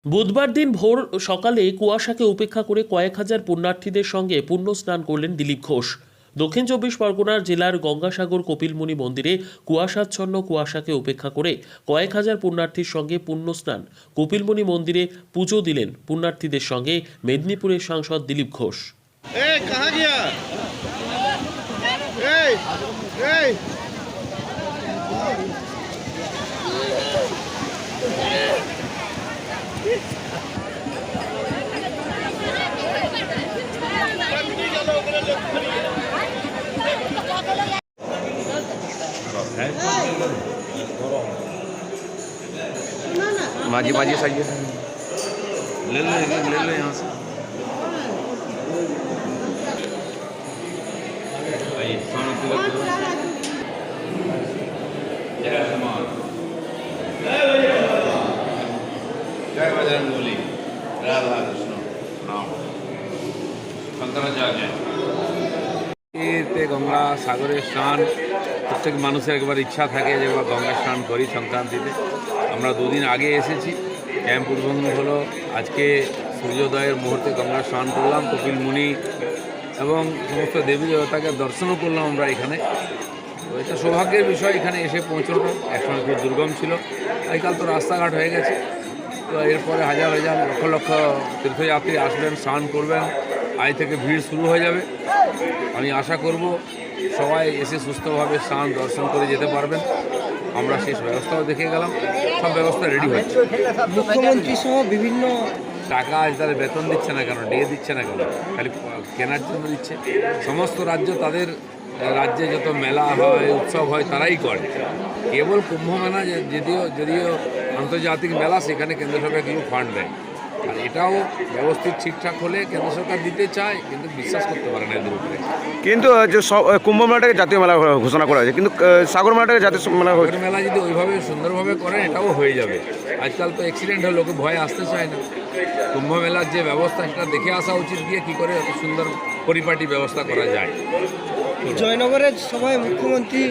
বুধবার দিন ভোর সকালে কুয়াশাকে উপেক্ষা করে কয়েক হাজার পুণ্যার্থীদের সঙ্গে পুণ্য স্নান করলেন দিলীপ ঘোষ। দক্ষিণ চব্বিশ পরগনার জেলার গঙ্গাসাগর কপিলমুনি মন্দিরে কুয়াশাকে উপেক্ষা করে কয়েক হাজার পুণ্যার্থীর সঙ্গে পুণ্য স্নান। কপিলমুনি মন্দিরে পুজো দিলেন পুণ্যার্থীদের সঙ্গে মেদিনীপুরের সাংসদ দিলীপ ঘোষ। माझी माझी चाहिए ले लो यहाँ से भाई जय बजरंगबली राधा कृष्ण नाम शंकराचार्य गंगा सागरे स्नान प्रत्येक मानुषेर एकबार इच्छा थाके जे गंगा स्नान करी संक्रांतिते আমরা দুদিন আগে এসেছি। ক্যাম্প উদ্বোধন হলো আজকে সূর্যোদয়ের মুহূর্তে গঙ্গা স্নান করলাম, কপিলমুনি এবং সমস্ত দেবী দেবতাকে দর্শনও করলাম আমরা এখানে। তো এটা সৌভাগ্যের বিষয় এখানে এসে পৌঁছানো, একসময় খুব দুর্গম ছিল, আজকাল তো রাস্তাঘাট হয়ে গেছে। তো এরপরে হাজার হাজার লক্ষ লক্ষ তীর্থযাত্রী আসবেন, স্নান করবেন, আজ থেকে ভিড় শুরু হয়ে যাবে। আমি আশা করব সবাই এসে সুস্থভাবে স্নান দর্শন করে যেতে পারবেন। আমরা শেষ ব্যবস্থাও দেখে গেলাম, সব ব্যবস্থা রেডি হচ্ছে। মুখ্যমন্ত্রী সহ বিভিন্ন টাকা আজ তাদের বেতন দিচ্ছে না কেন, ডিএ দিচ্ছে না কেন, খালি কেনার জন্য দিচ্ছে। সমস্ত রাজ্য তাদের রাজ্যে যত মেলা হয়, উৎসব হয়, তারাই করে। কেবল কুম্ভ মেলা যদিও আন্তর্জাতিক মেলা, সেখানে কেন্দ্র সরকার কিছু ফান্ড দেয়। আর এটাও ব্যবস্থিত ঠিকঠাক হলে কেন্দ্র সরকার দিতে চায়, কিন্তু বিশ্বাস করতে পারে না এদের উপরে। কিন্তু যে কুম্ভ মেলাটাকে জাতীয় মেলা ঘোষণা করা হয়েছে, কিন্তু সাগর মেলাটাকে জাতীয় মেলা মেলা যদি ওইভাবে সুন্দরভাবে করেন, এটাও হয়ে যাবে। আজকাল তো অ্যাক্সিডেন্ট হয়, লোকে ভয়ে আসতে চায় না। কুম্ভ মেলার যে ব্যবস্থা, সেটা দেখে আসা উচিত, গিয়ে কী করে এত সুন্দর পরিপাটি ব্যবস্থা করা যায়। জয়নগরের সভায় মুখ্যমন্ত্রী